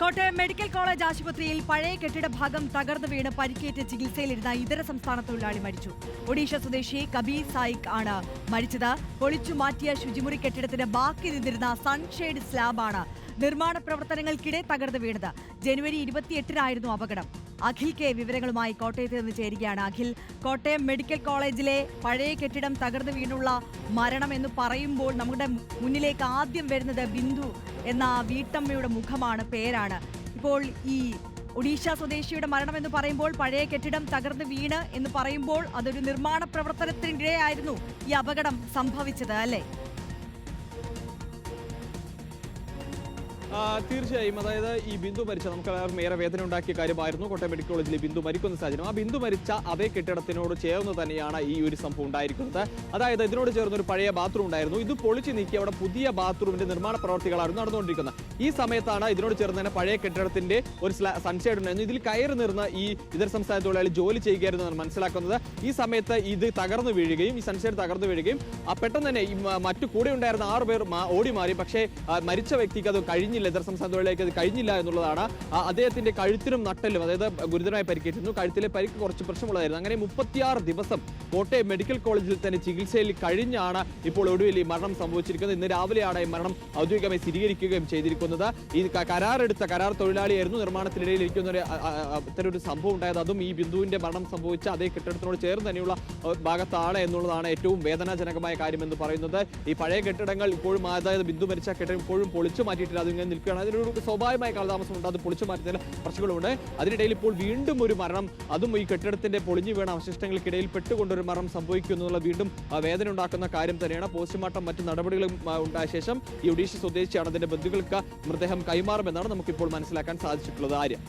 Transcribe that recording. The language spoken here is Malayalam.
കോട്ടയം മെഡിക്കൽ കോളേജ് ആശുപത്രിയിൽ പഴയ കെട്ടിട ഭാഗം തകർന്നു വീണ് പരിക്കേറ്റ് ചികിത്സയിലിരുന്ന ഇതര സംസ്ഥാന തൊഴിലാളി മരിച്ചു. ഒഡീഷ സ്വദേശി കബീർ സായിക് ആണ് മരിച്ചത്. പൊളിച്ചു മാറ്റിയ ശുചിമുറി കെട്ടിടത്തിന് ബാക്കി നിന്നിരുന്ന സൺഷെയ്ഡ് സ്ലാബാണ് നിർമ്മാണ പ്രവർത്തനങ്ങൾക്കിടെ തകർന്നു വീണത്. ജനുവരി 28-നായിരുന്നു അപകടം. അഖിൽ കെ വിവരങ്ങളുമായി കോട്ടയത്ത് നിന്ന് ചേരുകയാണ്. അഖിൽ, കോട്ടയം മെഡിക്കൽ കോളേജിലെ പഴയ കെട്ടിടം തകർന്നു വീണുള്ള മരണം എന്ന് പറയുമ്പോൾ നമ്മുടെ മുന്നിലേക്ക് ആദ്യം വരുന്നത് ബിന്ദു എന്ന വീട്ടമ്മയുടെ മുഖമാണ്, പേരാണ്. ഇപ്പോൾ ഈ ഒഡീഷ സ്വദേശിയുടെ മരണം എന്ന് പറയുമ്പോൾ, പഴയ കെട്ടിടം തകർന്നു വീണ് എന്ന് പറയുമ്പോൾ അതൊരു നിർമ്മാണ പ്രവർത്തനത്തിനിടെയായിരുന്നു ഈ അപകടം സംഭവിച്ചത്, അല്ലേ? തീർച്ചയായും. അതായത് ഈ ബിന്ദു മരിച്ച നമുക്ക് ഏറെ വേദന ഉണ്ടാക്കിയ കാര്യമായിരുന്നു. കോട്ടയം മെഡിക്കൽ കോളേജിൽ ബിന്ദു മരിക്കുന്ന സാഹചര്യം. ആ ബിന്ദു മരിച്ച അതേ കെട്ടിടത്തിനോട് ചേർന്ന് തന്നെയാണ് ഈ ഒരു സംഭവം ഉണ്ടായിരിക്കുന്നത്. അതായത് ഇതിനോട് ചേർന്ന് ഒരു പഴയ ബാത്റൂം ഉണ്ടായിരുന്നു. ഇത് പൊളിച്ചു നീക്കി അവിടെ പുതിയ ബാത്റൂമിന്റെ നിർമ്മാണ പ്രവർത്തികളായിരുന്നു നടന്നുകൊണ്ടിരിക്കുന്നത്. ഈ സമയത്താണ് ഇതിനോട് ചേർന്ന് തന്നെ പഴയ കെട്ടിടത്തിന്റെ ഒരു സൺഷെയ്ഡ് ഉണ്ടായിരുന്നു. ഇതിൽ കയറി നിർന്ന ഈ ഇതര സംസ്ഥാന തൊഴിലാളി ജോലി ചെയ്യുകയായിരുന്നു എന്നാണ് മനസ്സിലാക്കുന്നത്. ഈ സമയത്ത് ഇത് തകർന്നു വീഴുകയും ഈ സൺഷെയ്ഡ് തകർന്നു വീഴുകയും പെട്ടെന്ന് തന്നെ മറ്റു കൂടെ ഉണ്ടായിരുന്ന 6 പേർ ഓടി മാറി. പക്ഷേ മരിച്ച വ്യക്തിക്ക് അത് കഴിഞ്ഞില്ല, ഇതര സംസ്ഥാന തൊഴിലാളിക്ക് അത് കഴിഞ്ഞില്ല എന്നുള്ളതാണ്. അദ്ദേഹത്തിന്റെ കഴുത്തിനും നട്ടലും അതായത് ഗുരുതരമായി പരിക്കേറ്റിരുന്നു. കഴുത്തിലെ പരിക്ക് കുറച്ച് പ്രശ്നമുള്ളതായിരുന്നു. അങ്ങനെ 36 ദിവസം കോട്ടയം മെഡിക്കൽ കോളേജിൽ തന്നെ ചികിത്സയിൽ കഴിഞ്ഞാണ് ഇപ്പോൾ ഒടുവിൽ ഈ മരണം സംഭവിച്ചിരിക്കുന്നത്. ഇന്ന് രാവിലെയാണ് ഈ മരണം ഔദ്യോഗികമായി സ്ഥിരീകരിക്കുകയും ചെയ്തിരിക്കുന്നത്. ഈ കരാർ തൊഴിലാളിയായിരുന്നു. നിർമ്മാണത്തിനിടയിൽ ഇരിക്കുന്ന ഇത്തരം ഒരു സംഭവം ഉണ്ടായത് അതും ഈ ബിന്ദുവിന്റെ മരണം സംഭവിച്ച അതേ കെട്ടിടത്തിനോട് ചേർന്ന് തന്നെയുള്ള ഭാഗത്താണ് എന്നുള്ളതാണ് ഏറ്റവും വേദനാജനകമായ കാര്യം എന്ന് പറയുന്നത്. ഈ പഴയ കെട്ടിടങ്ങൾ ഇപ്പോഴും, അതായത് ബിന്ദു മരിച്ച കെട്ടിടം ഇപ്പോഴും പൊളിച്ചു മാറ്റിയിട്ടില്ല, അതിങ്ങനെ നിൽക്കുകയാണ്. അതിനൊരു സ്വാഭാവികമായ കാലതാമസമുണ്ട്, അത് പൊളിച്ചു മാറ്റുന്നതിൽ പ്രശ്നങ്ങളുണ്ട്. അതിനിടയിൽ ഇപ്പോൾ വീണ്ടും ഒരു മരണം, അതും ഈ കെട്ടിടത്തിന്റെ പൊളിഞ്ഞു വീണ അവശിഷ്ടങ്ങൾക്കിടയിൽ പെട്ടുകൊണ്ടൊരു മരണം സംഭവിക്കുന്നു എന്നുള്ള വീണ്ടും വേദന ഉണ്ടാക്കുന്ന കാര്യം തന്നെയാണ്. പോസ്റ്റ്മോർട്ടം മറ്റു നടപടികളും ഉണ്ടായ ശേഷം ഈ ഒഡീഷ സ്വദേശിയാണ് അതിന്റെ ബന്ധുക്കൾക്ക് മൃതദേഹം കൈമാറുമെന്നാണ് നമുക്കിപ്പോൾ മനസ്സിലാക്കാൻ സാധിച്ചിട്ടുള്ളത്. ആര്യ.